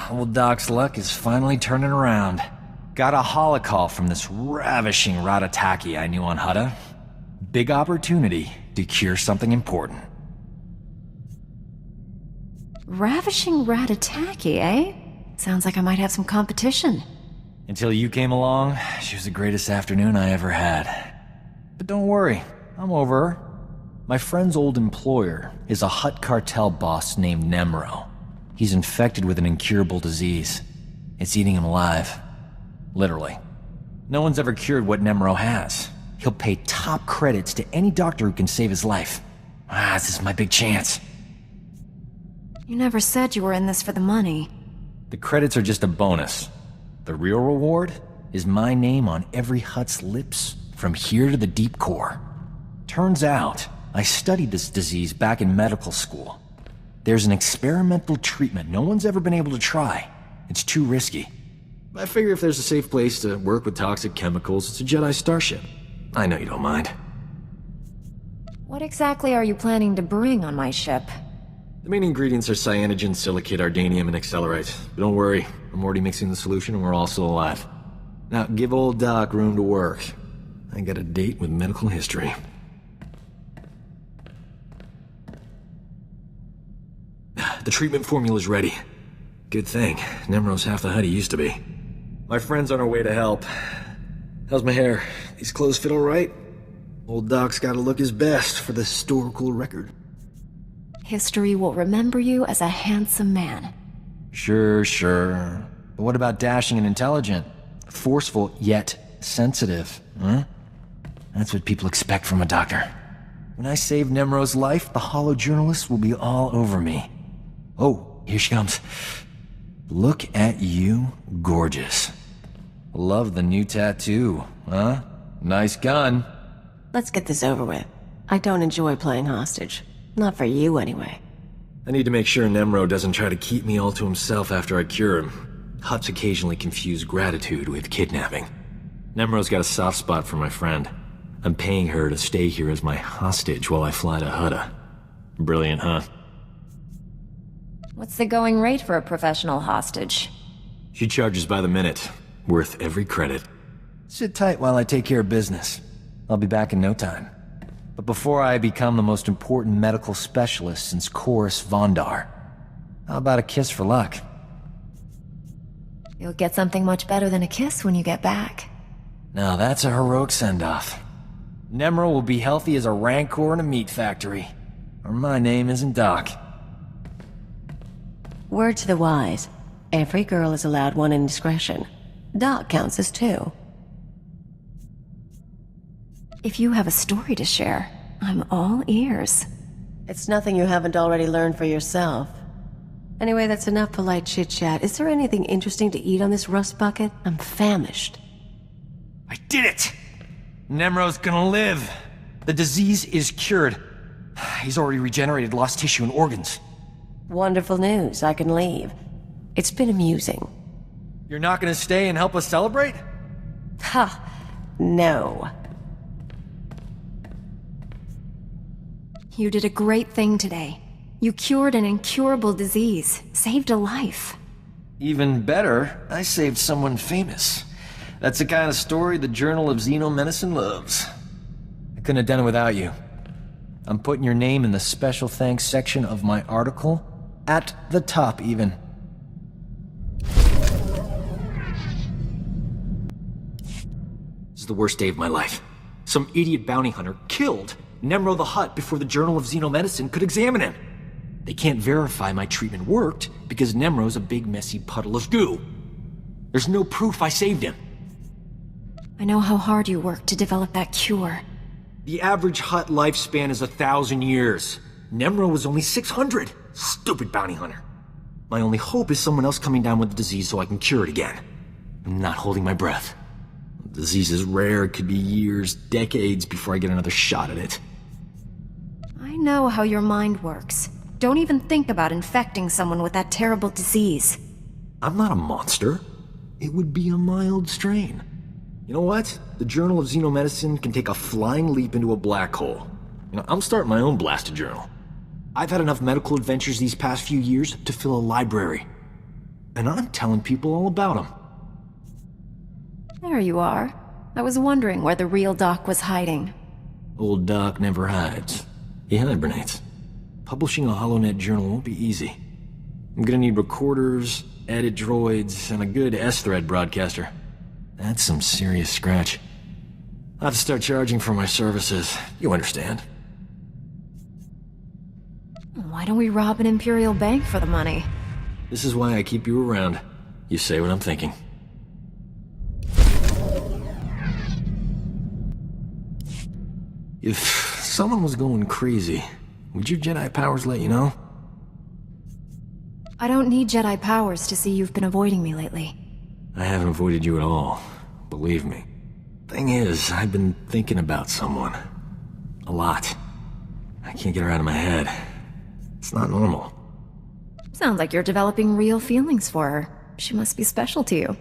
Old Doc's luck is finally turning around. Got a holocall from this ravishing Ratataki I knew on Hutta. Big opportunity to cure something important. Ravishing Ratataki, eh? Sounds like I might have some competition. Until you came along, she was the greatest afternoon I ever had. But don't worry, I'm over her. My friend's old employer is a Hutt cartel boss named Nemro. He's infected with an incurable disease. It's eating him alive. Literally. No one's ever cured what Nemro has. He'll pay top credits to any doctor who can save his life. This is my big chance. You never said you were in this for the money. The credits are just a bonus. The real reward is my name on every Hutt's lips from here to the deep core. Turns out, I studied this disease back in medical school. There's an experimental treatment no one's ever been able to try. It's too risky. I figure if there's a safe place to work with toxic chemicals, it's a Jedi starship. I know you don't mind. What exactly are you planning to bring on my ship? The main ingredients are cyanogen, silicate, ardanium, and accelerite. But don't worry, I'm already mixing the solution and we're all still alive. Now, give old Doc room to work. I got a date with medical history. The treatment formula's ready. Good thing. Nemro's half the Hutt he used to be. My friend's on her way to help. How's my hair? These clothes fit all right? Old Doc's gotta look his best for the historical record. History will remember you as a handsome man. Sure. But what about dashing and intelligent? Forceful, yet sensitive, huh? That's what people expect from a doctor. When I save Nemro's life, the hollow journalists will be all over me. Oh, here she comes. Look at you, gorgeous. Love the new tattoo, huh? Nice gun. Let's get this over with. I don't enjoy playing hostage. Not for you, anyway. I need to make sure Nemro doesn't try to keep me all to himself after I cure him. Hutts occasionally confuse gratitude with kidnapping. Nemro's got a soft spot for my friend. I'm paying her to stay here as my hostage while I fly to Hutta. Brilliant, huh? What's the going rate for a professional hostage? She charges by the minute. Worth every credit. Sit tight while I take care of business. I'll be back in no time. But before I become the most important medical specialist since Chorus Vondar, how about a kiss for luck? You'll get something much better than a kiss when you get back. Now that's a heroic send-off. Nemro will be healthy as a rancor in a meat factory. Or my name isn't Doc. Word to the wise. Every girl is allowed one indiscretion. Doc counts as two. If you have a story to share, I'm all ears. It's nothing you haven't already learned for yourself. Anyway, that's enough polite chit-chat. Is there anything interesting to eat on this rust bucket? I'm famished. I did it! Nemro's gonna live. The disease is cured. He's already regenerated lost tissue and organs. Wonderful news. I can leave. It's been amusing. You're not gonna stay and help us celebrate? Ha! No. You did a great thing today. You cured an incurable disease, saved a life. Even better, I saved someone famous. That's the kind of story the Journal of Xenomedicine loves. I couldn't have done it without you. I'm putting your name in the special thanks section of my article, at the top even. This is the worst day of my life. Some idiot bounty hunter killed Nemro the Hutt before the Journal of Xenomedicine could examine him. They can't verify my treatment worked because Nemro's a big messy puddle of goo. There's no proof I saved him. I know how hard you worked to develop that cure. The average Hutt lifespan is 1,000 years. Nemro was only 600. Stupid bounty hunter. My only hope is someone else coming down with the disease so I can cure it again. I'm not holding my breath. The disease is rare. It could be years, decades before I get another shot at it. I know how your mind works. Don't even think about infecting someone with that terrible disease. I'm not a monster. It would be a mild strain. You know what? The Journal of Xenomedicine can take a flying leap into a black hole. I'm starting my own blasted journal. I've had enough medical adventures these past few years to fill a library. And I'm telling people all about them. There you are. I was wondering where the real Doc was hiding. Old Doc never hides. He hibernates. Publishing a HoloNet journal won't be easy. I'm gonna need recorders, edit droids, and a good S-thread broadcaster. That's some serious scratch. I'll have to start charging for my services. You understand. Why don't we rob an Imperial bank for the money? This is why I keep you around. You say what I'm thinking. If someone was going crazy, would your Jedi powers let you know? I don't need Jedi powers to see you've been avoiding me lately. I haven't avoided you at all. Believe me. Thing is, I've been thinking about someone. A lot. I can't get her out of my head. It's not normal. Sounds like you're developing real feelings for her. She must be special to you.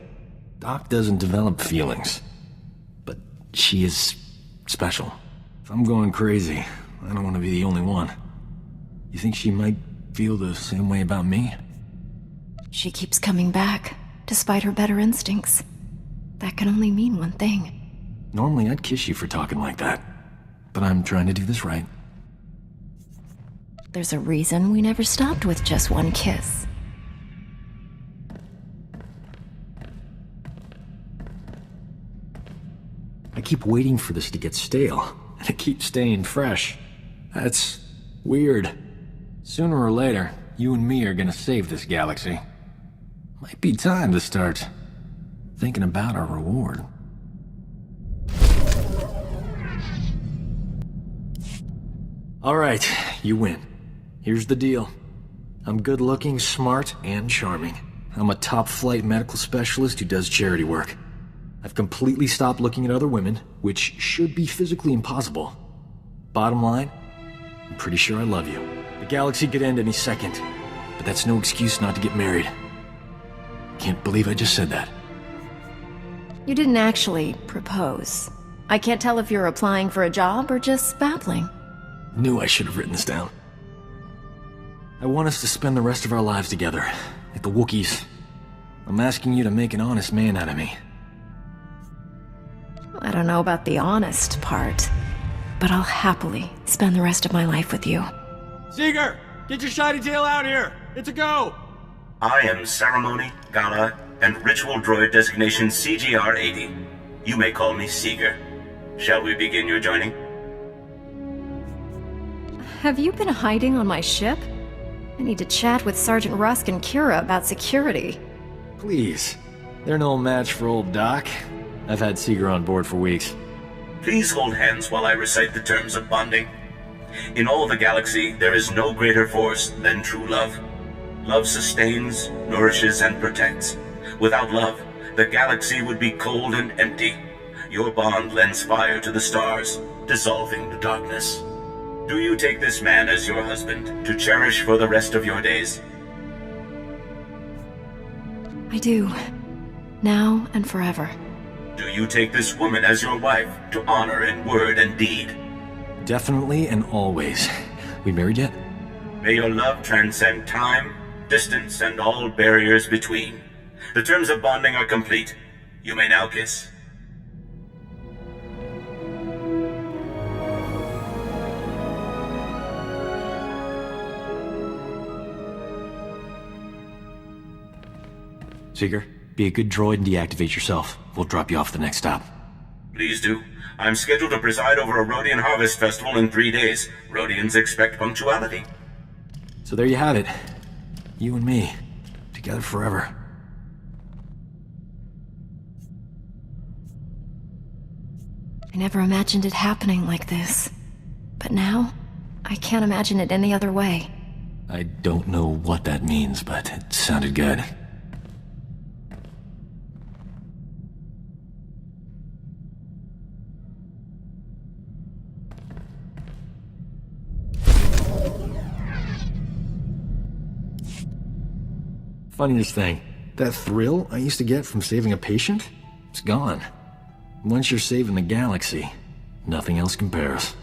Doc doesn't develop feelings. But she is special. If I'm going crazy, I don't want to be the only one. You think she might feel the same way about me? She keeps coming back, despite her better instincts. That can only mean one thing. Normally I'd kiss you for talking like that. But I'm trying to do this right. There's a reason we never stopped with just one kiss. I keep waiting for this to get stale, and it keeps staying fresh. That's weird. Sooner or later, you and me are gonna save this galaxy. Might be time to start thinking about our reward. Alright, you win. Here's the deal. I'm good-looking, smart, and charming. I'm a top-flight medical specialist who does charity work. I've completely stopped looking at other women, which should be physically impossible. Bottom line, I'm pretty sure I love you. The galaxy could end any second, but that's no excuse not to get married. Can't believe I just said that. You didn't actually propose. I can't tell if you're applying for a job or just babbling. Knew I should have written this down. I want us to spend the rest of our lives together, like the Wookiees. I'm asking you to make an honest man out of me. I don't know about the honest part, but I'll happily spend the rest of my life with you. Seeger, get your shiny tail out here! It's a go! I am Ceremony, Gala, and Ritual Droid designation CGR-80. You may call me Seeger. Shall we begin your joining? Have you been hiding on my ship? I need to chat with Sergeant Rusk and Kira about security. Please. They're no match for old Doc. I've had Seeger on board for weeks. Please hold hands while I recite the terms of bonding. In all the galaxy, there is no greater force than true love. Love sustains, nourishes, and protects. Without love, the galaxy would be cold and empty. Your bond lends fire to the stars, dissolving the darkness. Do you take this man as your husband, to cherish for the rest of your days? I do. Now and forever. Do you take this woman as your wife, to honor in word and deed? Definitely and always. We married yet? May your love transcend time, distance, and all barriers between. The terms of bonding are complete. You may now kiss. Seeger, be a good droid and deactivate yourself. We'll drop you off the next stop. Please do. I'm scheduled to preside over a Rodian Harvest Festival in 3 days. Rodians expect punctuality. So there you have it. You and me. Together forever. I never imagined it happening like this. But now, I can't imagine it any other way. I don't know what that means, but it sounded good. Funniest thing, that thrill I used to get from saving a patient, it's gone. Once you're saving the galaxy, nothing else compares.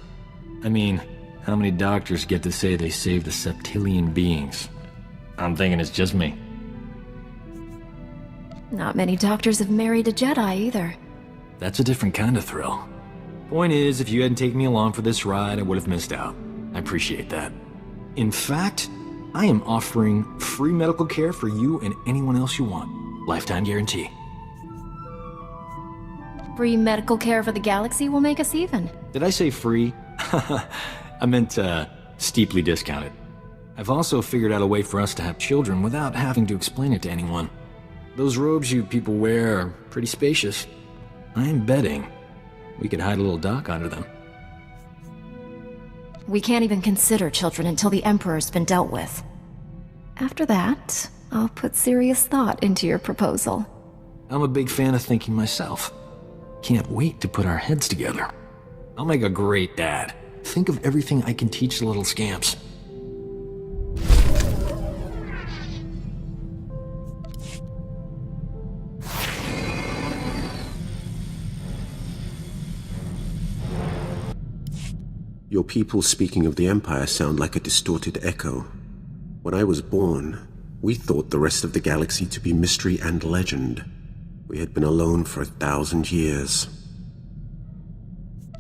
I mean, How many doctors get to say they saved a septillion beings? I'm thinking it's just me. Not many doctors have married a Jedi either. That's a different kind of thrill. Point is, if you hadn't taken me along for this ride, I would have missed out. I appreciate that. In fact, I am offering free medical care for you and anyone else you want. Lifetime guarantee. Free medical care for the galaxy will make us even. Did I say free? I meant, steeply discounted. I've also figured out a way for us to have children without having to explain it to anyone. Those robes you people wear are pretty spacious. I'm betting we could hide a little dock under them. We can't even consider children until the Emperor's been dealt with. After that, I'll put serious thought into your proposal. I'm a big fan of thinking myself. Can't wait to put our heads together. I'll make a great dad. Think of everything I can teach the little scamps. Your people speaking of the Empire sound like a distorted echo. When I was born, we thought the rest of the galaxy to be mystery and legend. We had been alone for 1,000 years.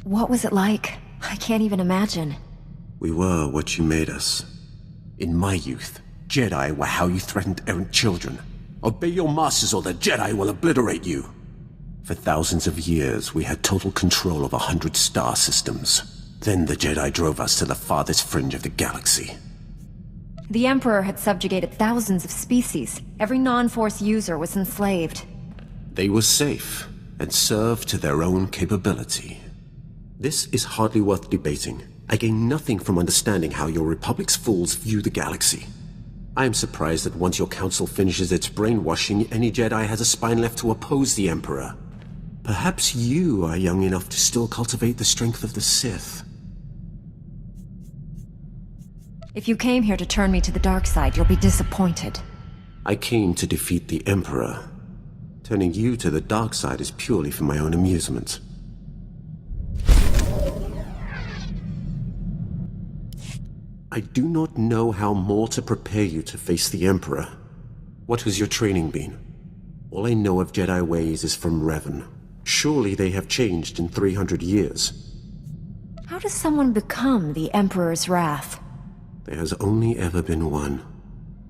What was it like? I can't even imagine. We were what you made us. In my youth, Jedi were how you threatened errant children. Obey your masters or the Jedi will obliterate you. For thousands of years, we had total control of 100 star systems. Then the Jedi drove us to the farthest fringe of the galaxy. The Emperor had subjugated thousands of species. Every non-Force user was enslaved. They were safe and served to their own capability. This is hardly worth debating. I gain nothing from understanding how your Republic's fools view the galaxy. I am surprised that once your council finishes its brainwashing, any Jedi has a spine left to oppose the Emperor. Perhaps you are young enough to still cultivate the strength of the Sith. If you came here to turn me to the dark side, you'll be disappointed. I came to defeat the Emperor. Turning you to the dark side is purely for my own amusement. I do not know how more to prepare you to face the Emperor. What has your training been? All I know of Jedi ways is from Revan. Surely they have changed in 300 years. How does someone become the Emperor's wrath? There has only ever been one.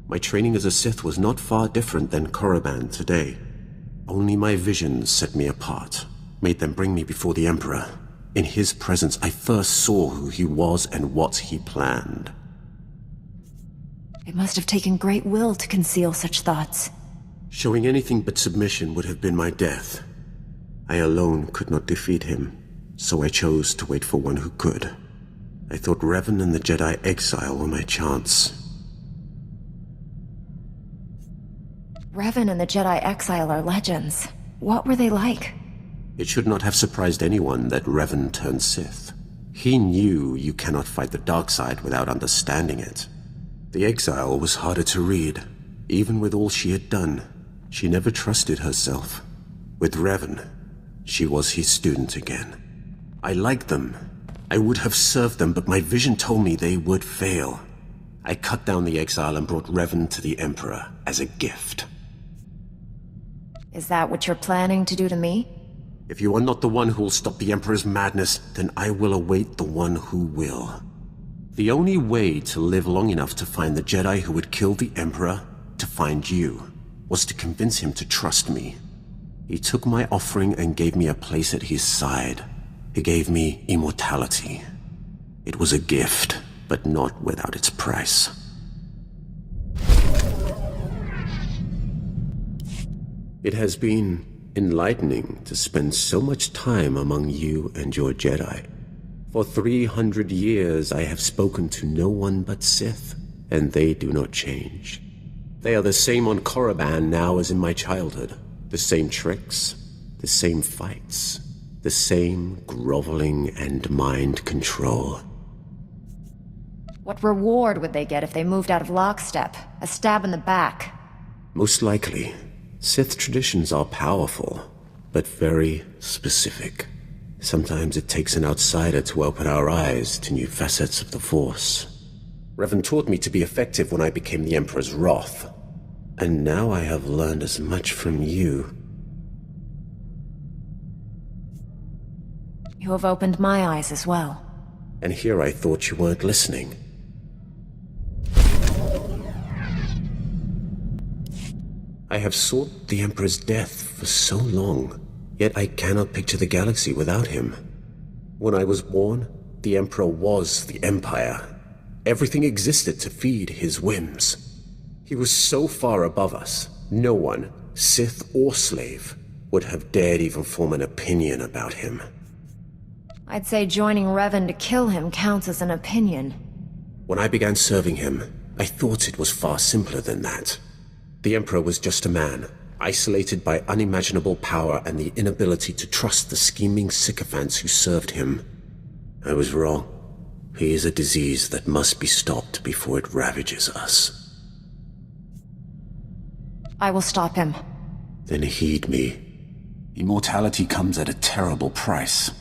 My training as a Sith was not far different than Korriban today. Only my visions set me apart, made them bring me before the Emperor. In his presence, I first saw who he was and what he planned. It must have taken great will to conceal such thoughts. Showing anything but submission would have been my death. I alone could not defeat him, so I chose to wait for one who could. I thought Revan and the Jedi exile were my chance. Revan and the Jedi exile are legends. What were they like? It should not have surprised anyone that Revan turned Sith. He knew you cannot fight the dark side without understanding it. The exile was harder to read. Even with all she had done, she never trusted herself. With Revan, she was his student again. I liked them. I would have served them, but my vision told me they would fail. I cut down the exile and brought Revan to the Emperor as a gift. Is that what you're planning to do to me? If you are not the one who will stop the Emperor's madness, then I will await the one who will. The only way to live long enough to find the Jedi who would kill the Emperor, to find you, was to convince him to trust me. He took my offering and gave me a place at his side. He gave me immortality. It was a gift, but not without its price. It has been enlightening to spend so much time among you and your Jedi. For 300 years I have spoken to no one but Sith, and they do not change. They are the same on Korriban now as in my childhood. The same tricks, the same fights, the same groveling and mind control. What reward would they get if they moved out of lockstep? A stab in the back? Most likely. Sith traditions are powerful, but very specific. Sometimes it takes an outsider to open our eyes to new facets of the Force. Revan taught me to be effective when I became the Emperor's wrath. And now I have learned as much from you. You have opened my eyes as well. And here I thought you weren't listening. I have sought the Emperor's death for so long, yet I cannot picture the galaxy without him. When I was born, the Emperor was the Empire. Everything existed to feed his whims. He was so far above us, no one, Sith or slave, would have dared even form an opinion about him. I'd say joining Revan to kill him counts as an opinion. When I began serving him, I thought it was far simpler than that. The Emperor was just a man, isolated by unimaginable power and the inability to trust the scheming sycophants who served him. I was wrong. He is a disease that must be stopped before it ravages us. I will stop him. Then heed me. Immortality comes at a terrible price.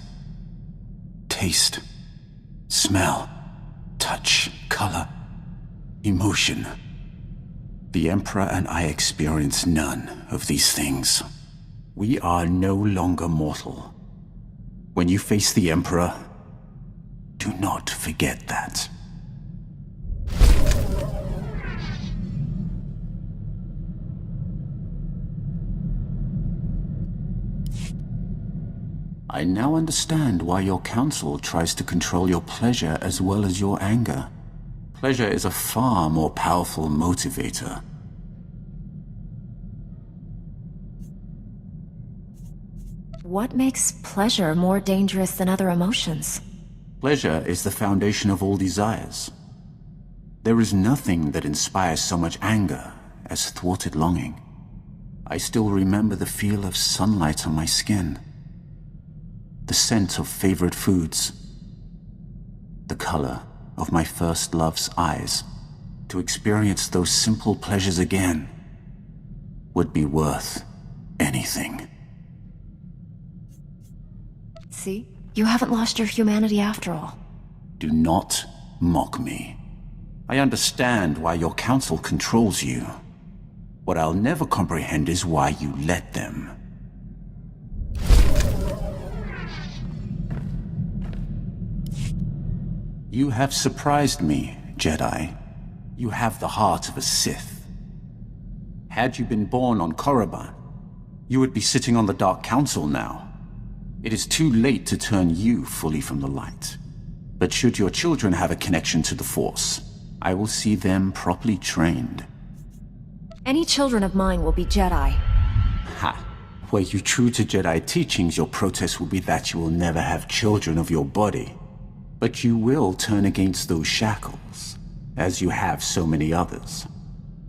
Taste, smell, touch, color, emotion. The Emperor and I experience none of these things. We are no longer mortal. When you face the Emperor, do not forget that. I now understand why your council tries to control your pleasure as well as your anger. Pleasure is a far more powerful motivator. What makes pleasure more dangerous than other emotions? Pleasure is the foundation of all desires. There is nothing that inspires so much anger as thwarted longing. I still remember the feel of sunlight on my skin, the scent of favorite foods, the color of my first love's eyes. To experience those simple pleasures again would be worth anything. See? You haven't lost your humanity after all. Do not mock me. I understand why your council controls you. What I'll never comprehend is why you let them. You have surprised me, Jedi. You have the heart of a Sith. Had you been born on Korriban, you would be sitting on the Dark Council now. It is too late to turn you fully from the light. But should your children have a connection to the Force, I will see them properly trained. Any children of mine will be Jedi. Ha! Were you true to Jedi teachings, your protest will be that you will never have children of your body. But you will turn against those shackles, as you have so many others.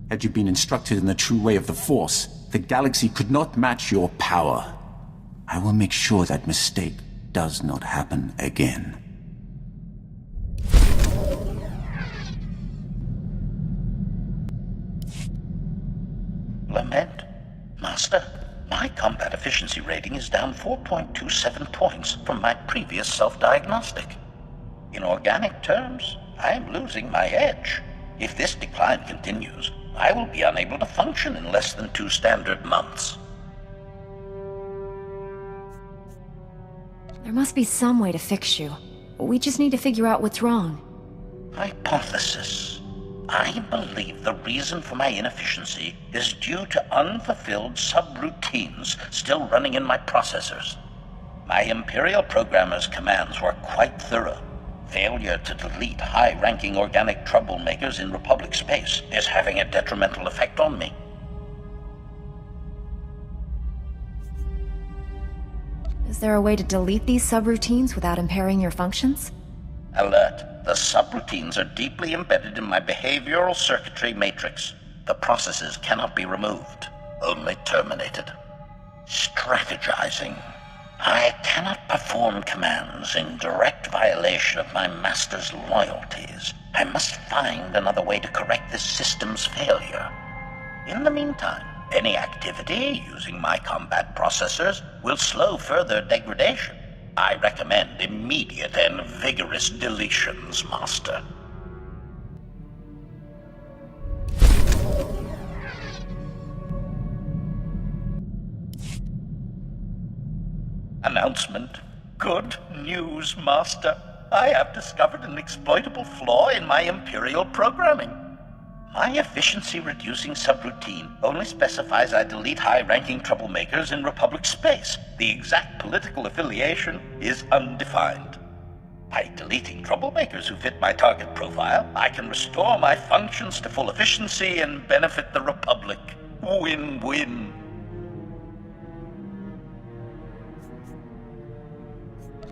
Had you been instructed in the true way of the Force, the galaxy could not match your power. I will make sure that mistake does not happen again. Lament? Master, my combat efficiency rating is down 4.27 points from my previous self-diagnostic. In organic terms, I am losing my edge. If this decline continues, I will be unable to function in less than 2 standard months. There must be some way to fix you. We just need to figure out what's wrong. Hypothesis. I believe the reason for my inefficiency is due to unfulfilled subroutines still running in my processors. My Imperial programmer's commands were quite thorough. Failure to delete high-ranking organic troublemakers in Republic space is having a detrimental effect on me. Is there a way to delete these subroutines without impairing your functions? Alert. The subroutines are deeply embedded in my behavioral circuitry matrix. The processes cannot be removed, only terminated. Strategizing. I cannot perform commands in direct violation of my master's loyalties. I must find another way to correct this system's failure. In the meantime, any activity using my combat processors will slow further degradation. I recommend immediate and vigorous deletions, Master. Announcement. Good news, Master. I have discovered an exploitable flaw in my Imperial programming. My efficiency-reducing subroutine only specifies I delete high-ranking troublemakers in Republic space. The exact political affiliation is undefined. By deleting troublemakers who fit my target profile, I can restore my functions to full efficiency and benefit the Republic. Win-win.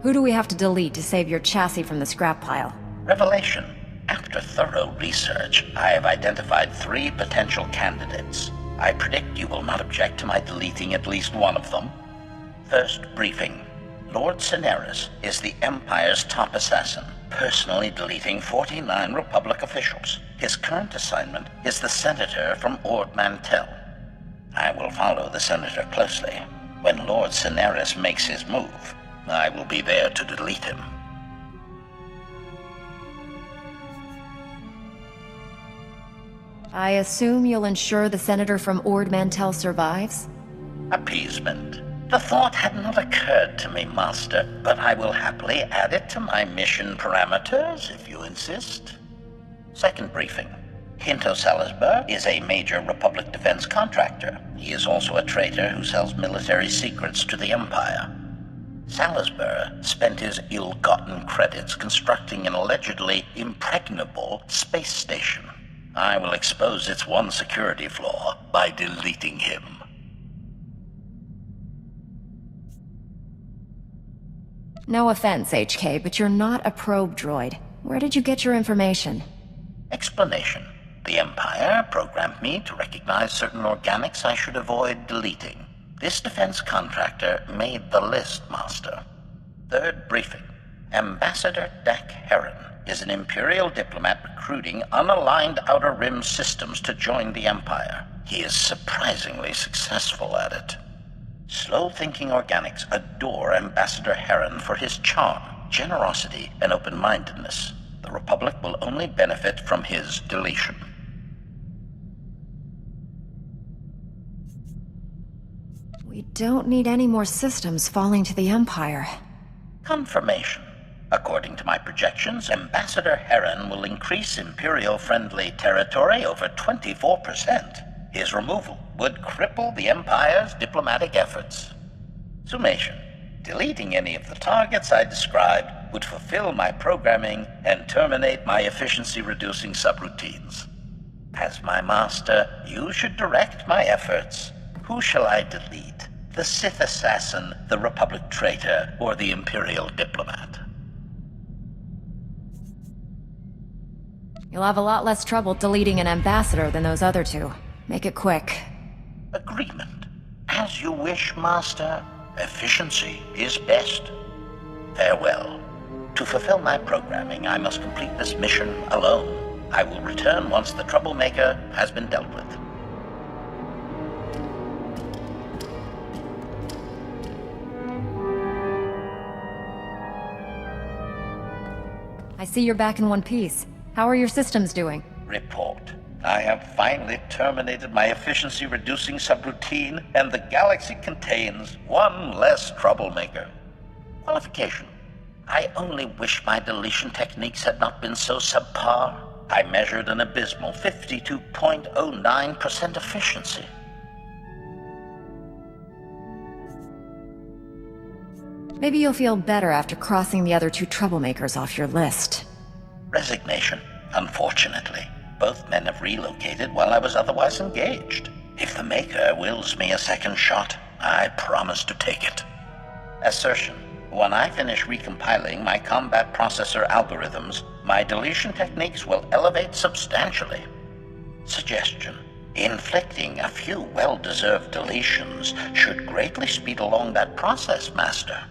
Who do we have to delete to save your chassis from the scrap pile? Revelation. After thorough research, I have identified 3 potential candidates. I predict you will not object to my deleting at least one of them. First briefing. Lord Cineris is the Empire's top assassin, personally deleting 49 Republic officials. His current assignment is the Senator from Ord Mantell. I will follow the Senator closely. When Lord Cineris makes his move, I will be there to delete him. I assume you'll ensure the Senator from Ord Mantell survives? Appeasement. The thought had not occurred to me, Master, but I will happily add it to my mission parameters, if you insist. Second briefing. Hinto Salisbury is a major Republic defense contractor. He is also a traitor who sells military secrets to the Empire. Salisbury spent his ill-gotten credits constructing an allegedly impregnable space station. I will expose its one security flaw by deleting him. No offense, HK, but you're not a probe droid. Where did you get your information? Explanation. The Empire programmed me to recognize certain organics I should avoid deleting. This defense contractor made the list, Master. Third briefing. Ambassador Dak Heron is an Imperial diplomat recruiting unaligned Outer Rim systems to join the Empire. He is surprisingly successful at it. Slow-thinking organics adore Ambassador Heron for his charm, generosity, and open-mindedness. The Republic will only benefit from his deletion. We don't need any more systems falling to the Empire. Confirmation. According to my projections, Ambassador Heron will increase Imperial-friendly territory over 24%. His removal would cripple the Empire's diplomatic efforts. Summation. Deleting any of the targets I described would fulfill my programming and terminate my efficiency-reducing subroutines. As my master, you should direct my efforts. Who shall I delete? The Sith assassin, the Republic traitor, or the Imperial diplomat? You'll have a lot less trouble deleting an ambassador than those other 2. Make it quick. Agreement. As you wish, Master. Efficiency is best. Farewell. To fulfill my programming, I must complete this mission alone. I will return once the troublemaker has been dealt with. I see you're back in one piece. How are your systems doing? Report. I have finally terminated my efficiency-reducing subroutine, and the galaxy contains one less troublemaker. Qualification. I only wish my deletion techniques had not been so subpar. I measured an abysmal 52.09% efficiency. Maybe you'll feel better after crossing the other 2 troublemakers off your list. Resignation. Unfortunately, both men have relocated while I was otherwise engaged. If the Maker wills me a second shot, I promise to take it. Assertion. When I finish recompiling my combat processor algorithms, my deletion techniques will elevate substantially. Suggestion. Inflicting a few well-deserved deletions should greatly speed along that process, Master.